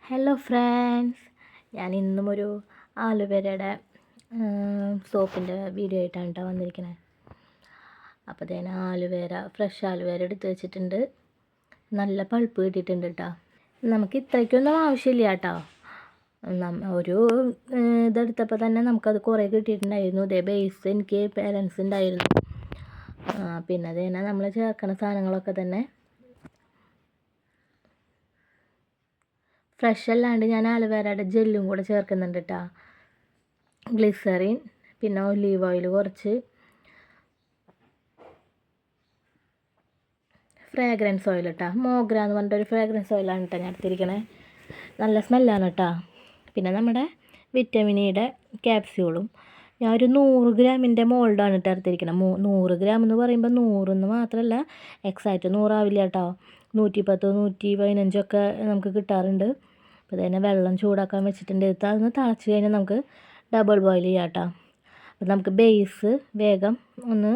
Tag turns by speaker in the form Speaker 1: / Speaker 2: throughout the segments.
Speaker 1: Hello friends, ഞാൻ ഇന്നും ഒരു ആലുവേരയുടെ സോപ്പിൻ്റെ വീഡിയോ ആയിട്ടാണ് കേട്ടോ വന്നിരിക്കുന്നത്. അപ്പോൾ തന്നെ ഫ്രഷ് ആലുവേര എടുത്ത് വെച്ചിട്ടുണ്ട്. നല്ല പൾപ്പ് കിട്ടിയിട്ടുണ്ട് കേട്ടോ. നമുക്ക് ഇത്രയ്ക്കൊന്നും ആവശ്യമില്ല കേട്ടോ. ഒരു ഇതെടുത്തപ്പോൾ തന്നെ നമുക്കത് കുറേ കിട്ടിയിട്ടുണ്ടായിരുന്നു. ഇതേ ബേസ് എനിക്ക് ബാലൻസ് ഉണ്ടായിരുന്നു. പിന്നെ അത് തന്നെ നമ്മൾ ചേർക്കുന്ന സാധനങ്ങളൊക്കെ തന്നെ ഫ്രഷ് അല്ലാണ്ട് ഞാൻ ആലുവേരയുടെ ജെല്ലും കൂടെ ചേർക്കുന്നുണ്ട് കേട്ടോ. ഗ്ലിസറിൻ, പിന്നെ ഒലീവ് ഓയിൽ കുറച്ച്, ഫ്രാഗ്രൻസ് ഓയിൽ കേട്ടോ. മോഗ്ര എന്ന് പറഞ്ഞിട്ടൊരു ഫ്രാഗ്രൻസ് ഓയിലാണ് കേട്ടോ ഞാൻ എടുത്തിരിക്കണേ. നല്ല സ്മെല്ലാണ് കേട്ടോ. പിന്നെ നമ്മുടെ വിറ്റമിൻ ഇയുടെ ക്യാപ്സ്യൂളും. ഞാൻ ഒരു 100 ഗ്രാമിൻ്റെ മോൾഡാണ് കേട്ടോ എടുത്തിരിക്കുന്നത്. 100 ഗ്രാം എന്ന് പറയുമ്പോൾ 100 എന്ന് മാത്രമല്ല, എക്സാക്റ്റ് 100 ആവില്ല കേട്ടോ. 110, 115 ഒക്കെ നമുക്ക് കിട്ടാറുണ്ട്. അപ്പോൾ തന്നെ വെള്ളം ചൂടാക്കാൻ വെച്ചിട്ടുണ്ട്. അതൊന്ന് തിളച്ച് കഴിഞ്ഞാൽ നമുക്ക് ഡബിൾ ബോയിൽ ചെയ്യാം കേട്ടോ. അപ്പോൾ നമുക്ക് ബേസ് വേഗം ഒന്ന്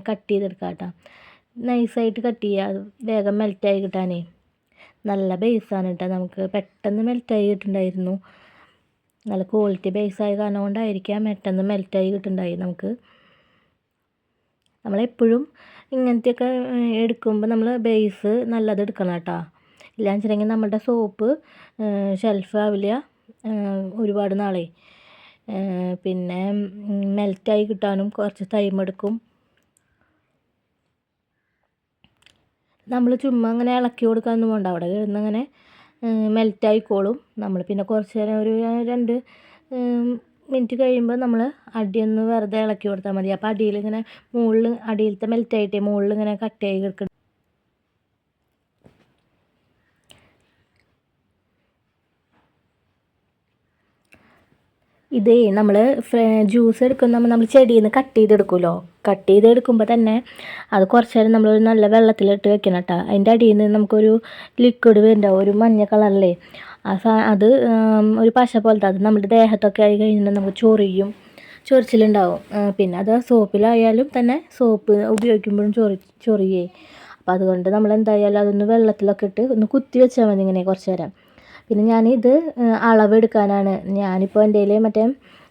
Speaker 1: കട്ട് ചെയ്തെടുക്കാം കേട്ടോ. നൈസായിട്ട് കട്ട് ചെയ്യുക, അത് വേഗം മെൽറ്റായി കിട്ടാനേ. നല്ല ബേസാണ് കേട്ടോ. നമുക്ക് പെട്ടെന്ന് മെൽറ്റായി കിട്ടുന്നുണ്ടായിരുന്നു. നല്ല ക്വാളിറ്റി ബേസായ കാരണം കൊണ്ടായിരിക്കാം പെട്ടെന്ന് മെൽറ്റായി കിട്ടുന്നുണ്ടായി. നമ്മളെപ്പോഴും ഇങ്ങനത്തെയൊക്കെ എടുക്കുമ്പോൾ നമ്മൾ ബേസ് നല്ലത് എടുക്കണം കേട്ടോ. ഇല്ലാന്ന് വെച്ചിട്ടുണ്ടെങ്കിൽ നമ്മുടെ സോപ്പ് ഷെൽഫാവില്ല ഒരുപാട് നാളെ. പിന്നെ മെൽറ്റായി കിട്ടാനും കുറച്ച് ടൈം എടുക്കും. നമ്മൾ ചുമ്മാ അങ്ങനെ ഇളക്കി കൊടുക്കാനൊന്നും വേണ്ട. അവിടെ കിടന്നങ്ങനെ മെൽറ്റായിക്കോളും. നമ്മൾ പിന്നെ കുറച്ച് നേരം ഒരു 2 മിനിറ്റ് കഴിയുമ്പോൾ നമ്മൾ അടിയൊന്ന് വെറുതെ ഇളക്കി കൊടുത്താൽ മതി. അപ്പോൾ അടിയിലിങ്ങനെ അടിയിലത്തെ മെൽറ്റായിട്ടേ മുകളിലിങ്ങനെ കട്ടയായി കിടക്കും. ഇതേ നമ്മൾ ജ്യൂസ് എടുക്കുമ്പോൾ നമ്മൾ ചെടിയിൽ നിന്ന് കട്ട് ചെയ്തെടുക്കുമല്ലോ. കട്ട് ചെയ്തെടുക്കുമ്പോൾ തന്നെ അത് കുറച്ച് നേരം നമ്മളൊരു നല്ല വെള്ളത്തിലിട്ട് വെക്കണം കേട്ടോ. അതിൻ്റെ അടിയിൽ നിന്ന് നമുക്കൊരു ലിക്വിഡ് വരുന്നുണ്ടാവും, ഒരു മഞ്ഞ കളറിലേ. അത് ഒരു പശ പോലത്തെ. അത് നമ്മുടെ ദേഹത്തൊക്കെ ആയി കഴിഞ്ഞാൽ നമുക്ക് ചൊറിച്ചിലുണ്ടാവും. പിന്നെ അത് സോപ്പിലായാലും തന്നെ സോപ്പ് ഉപയോഗിക്കുമ്പോഴും ചൊറിയേ. അപ്പോൾ അതുകൊണ്ട് നമ്മൾ എന്തായാലും അതൊന്ന് വെള്ളത്തിലൊക്കെ ഇട്ട് ഒന്ന് കുത്തി വെച്ചാൽ മതി ഇങ്ങനെ കുറച്ച് നേരം. പിന്നെ ഞാനിത് അളവെടുക്കാനാണ്. ഞാനിപ്പോൾ എൻ്റെ കയ്യിൽ മറ്റേ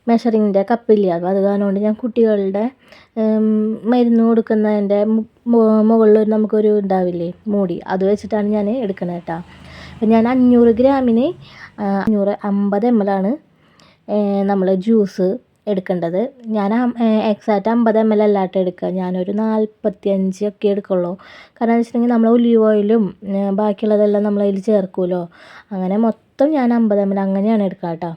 Speaker 1: മെഷറിങ്ങിൻ്റെ കപ്പില്ല. അപ്പോൾ അത് കാരണം കൊണ്ട് ഞാൻ കുട്ടികളുടെ മരുന്ന് കൊടുക്കുന്നതിൻ്റെ മുകളിൽ നമുക്കൊരു ഉണ്ടാവില്ലേ മൂടി, അത് വെച്ചിട്ടാണ് ഞാൻ എടുക്കുന്നത് കേട്ടോ. അപ്പം ഞാൻ 500 ഗ്രാമിന് 50 ml ആണ് നമ്മൾ ജ്യൂസ് എടുക്കേണ്ടത്. ഞാൻ എക്സാക്റ്റ് 50 ml അല്ലാട്ട് എടുക്കുക. ഞാനൊരു 45 ഒക്കെ എടുക്കുള്ളൂ. കാരണം എന്ന് വെച്ചിട്ടുണ്ടെങ്കിൽ നമ്മൾ ഒലീവ് ഓയിലും ബാക്കിയുള്ളതെല്ലാം നമ്മളതിൽ ചേർക്കുമല്ലോ. അങ്ങനെ മൊത്തം ഞാൻ 50 ml അങ്ങനെയാണ് എടുക്കുക കേട്ടോ.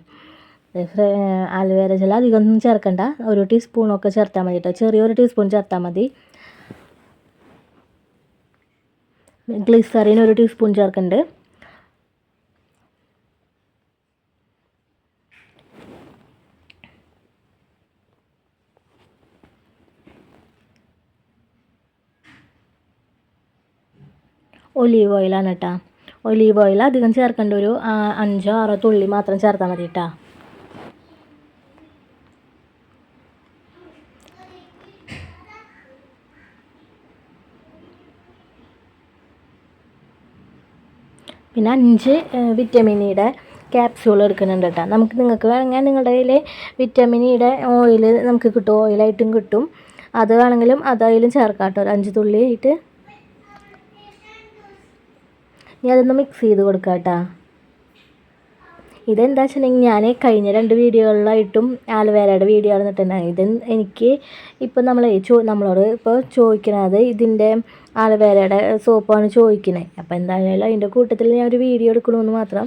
Speaker 1: ആലുവേര ജെൽ അധികമൊന്നും ചേർക്കണ്ട, ഒരു ടീസ്പൂണൊക്കെ ചേർത്താൽ മതി കേട്ടോ. ചെറിയൊരു ടീസ്പൂൺ ചേർത്താൽ മതി. ഗ്ലിസറിൻ 1 ടീസ്പൂൺ ചേർക്കുന്നുണ്ട്. ഒലീവ് ഓയിലാണ് കേട്ടോ. ഒലീവ് ഓയിൽ അധികം ചേർക്കേണ്ട, ഒരു 5 6 തുള്ളി മാത്രം ചേർത്താൽ മതി കേട്ടോ. പിന്നെ 5 വിറ്റമിൻ ഇയുടെ ക്യാപ്സ്യൂൾ എടുക്കുന്നുണ്ട് കേട്ടോ. നിങ്ങൾക്ക് വേണമെങ്കിൽ നിങ്ങളുടെ കയ്യിൽ വിറ്റമിൻ ഇയുടെ ഓയിൽ നമുക്ക് കിട്ടും, ഓയിലായിട്ടും കിട്ടും. അത് വേണമെങ്കിലും അതായാലും ചേർക്കാം കേട്ടോ. ഒരു 5 തുള്ളി ആയിട്ട് ഇനി അതൊന്ന് മിക്സ് ചെയ്ത് കൊടുക്കാം കേട്ടോ. ഇതെന്താ വെച്ചിട്ടുണ്ടെങ്കിൽ ഞാൻ കഴിഞ്ഞ 2 വീഡിയോകളിലായിട്ടും ആലുവേരയുടെ വീഡിയോ ഇട്ടിട്ടുണ്ടായി. എനിക്ക് ഇപ്പം നമ്മളോട് ഇപ്പോൾ ചോദിക്കുന്നത് ഇതിൻ്റെ ആലുവേരയുടെ സോപ്പാണ് ചോദിക്കുന്നത്. അപ്പോൾ എന്തായാലും അതിൻ്റെ കൂട്ടത്തിൽ ഞാൻ ഒരു വീഡിയോ എടുക്കണമെന്ന് മാത്രം.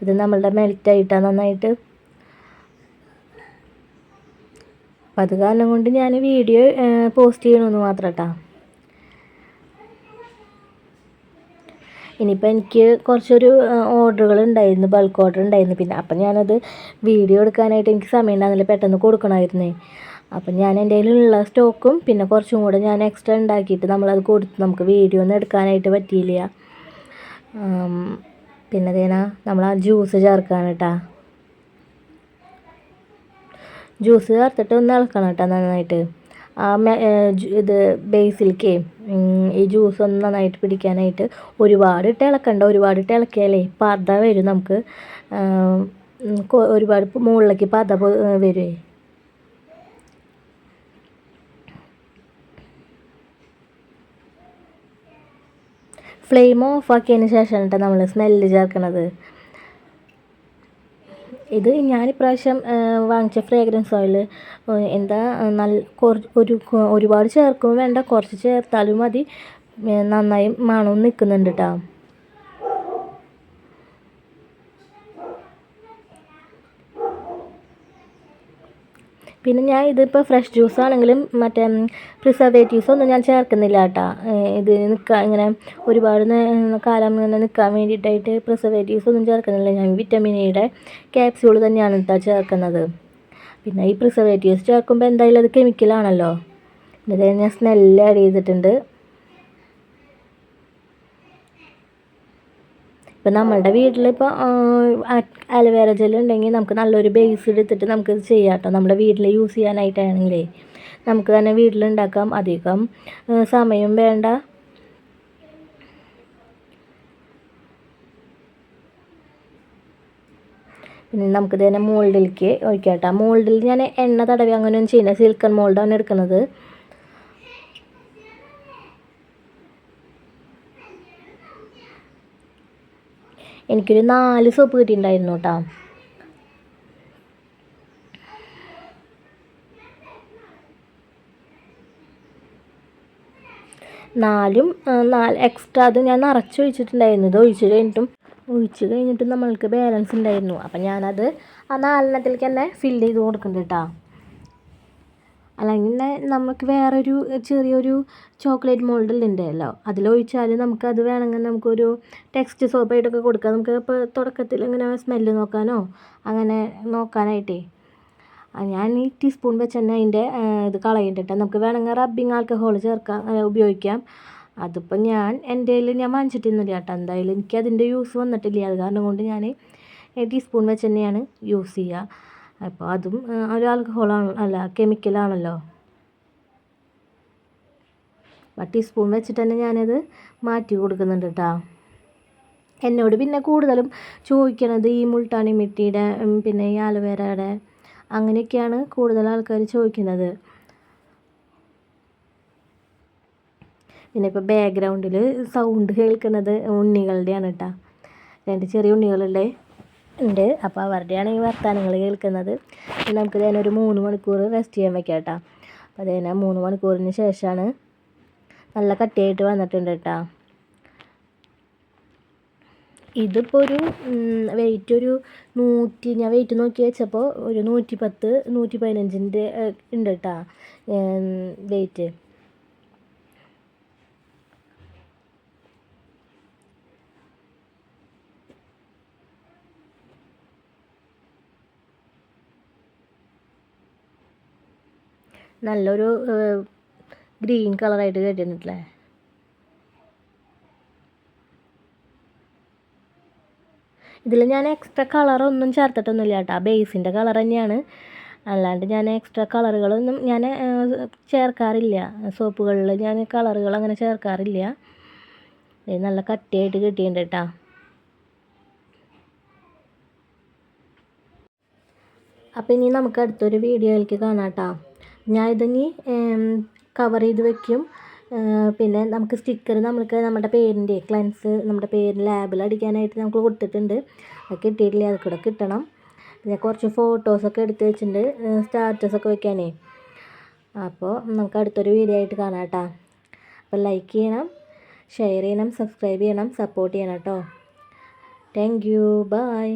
Speaker 1: ഇത് നമ്മളുടെ മെൽറ്റായിട്ടാണ് നന്നായിട്ട്. അപ്പം അത് കാരണം കൊണ്ട് ഞാൻ വീഡിയോ പോസ്റ്റ് ചെയ്യണമെന്ന് മാത്രം കേട്ടോ. ഇനിയിപ്പോൾ എനിക്ക് കുറച്ചൊരു ഓർഡറുകൾ ഉണ്ടായിരുന്നു, ബൾക്ക് ഓർഡർ ഉണ്ടായിരുന്നു. പിന്നെ അപ്പം ഞാനത് വീഡിയോ എടുക്കാനായിട്ട് എനിക്ക് സമയം ഉണ്ടാകുന്നില്ല, പെട്ടെന്ന് കൊടുക്കണമായിരുന്നേ. അപ്പം ഞാൻ എൻ്റെ കയ്യിലുള്ള സ്റ്റോക്കും പിന്നെ കുറച്ചും കൂടെ ഞാൻ എക്സ്ട്രാ ഉണ്ടാക്കിയിട്ട് നമ്മളത് കൊടുത്ത് നമുക്ക് വീഡിയോ ഒന്നും എടുക്കാനായിട്ട് പറ്റിയില്ല. പിന്നെ നമ്മൾ ആ ജ്യൂസ് ചേർക്കുകയാണ് കേട്ടോ. ജ്യൂസ് ചേർത്തിട്ട് ഒന്ന് ഇളക്കണം കേട്ടോ നന്നായിട്ട്. ഇത് ബേസിലേക്ക് ഈ ജ്യൂസ് ഒന്ന് നന്നായിട്ട് പിടിക്കാനായിട്ട് ഒരുപാട് ഇട്ട് ഇളക്കണ്ട. ഒരുപാട് ഇട്ട് ഇളക്കിയാലേ പത വരും നമുക്ക്, ഒരുപാട് മുകളിലേക്ക് പത വരുമേ. ഫ്ലെയിം ഓഫ് ആക്കിയതിന് ശേഷം കേട്ടോ നമ്മൾ സ്മെല്ല് ചേർക്കണത്. ഇത് ഞാനിപ്രാവശ്യം വാങ്ങിച്ച ഫ്രേഗ്രൻസ് ഓയിൽ എന്താ ഒരുപാട് ചേർക്കും വേണ്ട, കുറച്ച് ചേർത്താലും മതി, നന്നായി മണവും നിൽക്കുന്നുണ്ട് കേട്ടോ. പിന്നെ ഞാൻ ഇതിപ്പോൾ ഫ്രഷ് ജ്യൂസ് ആണെങ്കിലും മറ്റേ പ്രിസർവേറ്റീവ്സ് ഒന്നും ഞാൻ ചേർക്കുന്നില്ല കേട്ടോ. ഇത് ഇങ്ങനെ ഒരുപാട് കാലം ഇങ്ങനെ നിൽക്കാൻ വേണ്ടിയിട്ടായിട്ട് പ്രിസർവേറ്റീവ്സ് ഒന്നും ചേർക്കുന്നില്ല. ഞാൻ വിറ്റമിൻ ഇയുടെ ക്യാപ്സ്യൂൾ തന്നെയാണ് കേട്ടോ ചേർക്കുന്നത്. പിന്നെ ഈ പ്രിസർവേറ്റീവ്സ് ചേർക്കുമ്പോൾ എന്തായാലും അത് കെമിക്കലാണല്ലോ. ഇത് ഞാൻ സ്മെല്ല് ആഡ് ചെയ്തിട്ടുണ്ട്. ഇപ്പം നമ്മളുടെ വീട്ടിലിപ്പോൾ അലോവേര ജെൽ ഉണ്ടെങ്കിൽ നമുക്ക് നല്ലൊരു ബേസ് എടുത്തിട്ട് നമുക്കിത് ചെയ്യാം കേട്ടോ. നമ്മുടെ വീട്ടിൽ യൂസ് ചെയ്യാനായിട്ടാണെങ്കിലേ നമുക്ക് തന്നെ വീട്ടിലുണ്ടാക്കാം, അധികം സമയം വേണ്ട. പിന്നെ നമുക്ക് തന്നെ മോൾഡിലേക്ക് ഒഴിക്കാം കേട്ടോ. മോൾഡിൽ ഞാൻ എണ്ണ തടവി അങ്ങനെയൊന്നും ചെയ്യുന്നത്, സിലിക്കൺ മോൾഡാണ് എടുക്കുന്നത്. എനിക്കൊരു 4 സോപ്പ് കിട്ടിയിട്ടുണ്ടായിരുന്നു കേട്ടോ. 4 എക്സ്ട്രാ അത് ഞാൻ നിറച്ചൊഴിച്ചിട്ടുണ്ടായിരുന്നു. ഇത് ഒഴിച്ച് കഴിഞ്ഞിട്ടും നമ്മൾക്ക് ബാലൻസ് ഉണ്ടായിരുന്നു. അപ്പം ഞാനത് ആ 4 തന്നെ ഫില്ല് ചെയ്ത് കൊടുക്കുന്നുണ്ട് കേട്ടോ. അല്ലെങ്കിൽ നമുക്ക് വേറൊരു ചെറിയൊരു ചോക്ലേറ്റ് മോൾഡിലുണ്ടല്ലോ, അതിലൊഴിച്ചാൽ നമുക്കത് വേണമെങ്കിൽ നമുക്കൊരു ടെക്സ്റ്റ് സോപ്പായിട്ടൊക്കെ കൊടുക്കാം. നമുക്ക് ഇപ്പോൾ തുടക്കത്തിൽ ഇങ്ങനെ സ്മെല്ല് നോക്കാനോ അങ്ങനെ നോക്കാനായിട്ടേ ഞാൻ ഈ ടീസ്പൂൺ വെച്ച് തന്നെ അതിൻ്റെ ഇത് കളയുന്നുണ്ട്. നമുക്ക് വേണമെങ്കിൽ റബ്ബിങ് ആൽക്കഹോൾ ഉപയോഗിക്കാം. അതിപ്പോൾ എൻ്റെ കയ്യിൽ ഞാൻ വാങ്ങിച്ചിട്ടൊന്നുമില്ല കേട്ടോ. എന്തായാലും എനിക്കതിൻ്റെ യൂസ് വന്നിട്ടില്ല. അത് കാരണം കൊണ്ട് ഞാൻ ടീസ്പൂൺ വെച്ച് തന്നെയാണ് യൂസ് ചെയ്യുക. അപ്പോൾ അതും ഒരു ആൽക്കഹോളാണ്, അല്ല കെമിക്കലാണല്ലോ. അപ്പോൾ ടീസ്പൂൺ വെച്ചിട്ട് തന്നെ ഞാനത് മാറ്റി കൊടുക്കുന്നുണ്ട് കേട്ടോ. എന്നോട് പിന്നെ കൂടുതലും ചോദിക്കണത് ഈ മുൾട്ടാണി മിട്ടിയുടെ പിന്നെ ഈ ആലോവേരയുടെ അങ്ങനെയൊക്കെയാണ് കൂടുതൽ ആൾക്കാർ ചോദിക്കുന്നത്. പിന്നെ ഇപ്പോൾ ബാക്ക്ഗ്രൗണ്ടിൽ സൗണ്ട് കേൾക്കുന്നത് ഉണ്ണികളുടെയാണ് കേട്ടോ. 2 ചെറിയ ഉണ്ണികളുണ്ട്. അപ്പോൾ അവരുടെയാണ് ഈ വർത്തമാനങ്ങൾ കേൾക്കുന്നത്. നമുക്ക് തന്നെ ഒരു 3 മണിക്കൂർ റെസ്റ്റ് ചെയ്യാൻ വെക്കാം കേട്ടോ. അപ്പോൾ അത് തന്നെ 3 മണിക്കൂറിന് ശേഷമാണ് നല്ല കട്ടിയായിട്ട് വന്നിട്ടുണ്ട് കേട്ടോ. ഇതിപ്പോൾ ഒരു വെയിറ്റ് ഞാൻ വെയിറ്റ് നോക്കി വെച്ചപ്പോൾ ഒരു 110 115 ഉണ്ട് കേട്ടോ വെയിറ്റ്. നല്ലൊരു ഗ്രീൻ കളറായിട്ട് കേട്ടിട്ടുണ്ടല്ലേ. ഇതിൽ ഞാൻ എക്സ്ട്രാ കളറൊന്നും ചേർത്തിട്ടൊന്നുമില്ല കേട്ടോ. ബേസിൻ്റെ കളർ തന്നെയാണ്, അല്ലാണ്ട് ഞാൻ എക്സ്ട്രാ കളറുകളൊന്നും ഞാൻ ചേർക്കാറില്ല. സോപ്പുകളിൽ ഞാൻ കളറുകൾ അങ്ങനെ ചേർക്കാറില്ല. നല്ല കട്ടിയായിട്ട് കിട്ടിയിട്ടുണ്ട് കേട്ടോ. അപ്പോൾ ഇനി നമുക്ക് അടുത്തൊരു വീഡിയോയിലേക്ക് കാണാം കേട്ടോ. ഞാൻ ഇതിനി കവർ ചെയ്ത് വെക്കും. പിന്നെ നമുക്ക് സ്റ്റിക്കർ നമ്മുടെ പേരിൻ്റെ ക്ലെൻസ് നമ്മുടെ പേര് ലാബിൽ അടിക്കാനായിട്ട് നമുക്ക് കൊടുത്തിട്ടുണ്ട്. അത് കിട്ടിയിട്ടില്ല, അത് കൂടെ കിട്ടണം. പിന്നെ കുറച്ച് ഫോട്ടോസൊക്കെ എടുത്ത് വെച്ചിട്ടുണ്ട് സ്റ്റാറ്റസൊക്കെ വെക്കാനേ. അപ്പോൾ നമുക്ക് അടുത്തൊരു വീഡിയോ ആയിട്ട് കാണാം കേട്ടോ. അപ്പോൾ ലൈക്ക് ചെയ്യണം, ഷെയർ ചെയ്യണം, സബ്സ്ക്രൈബ് ചെയ്യണം, സപ്പോർട്ട് ചെയ്യണം കേട്ടോ. Thank you, by.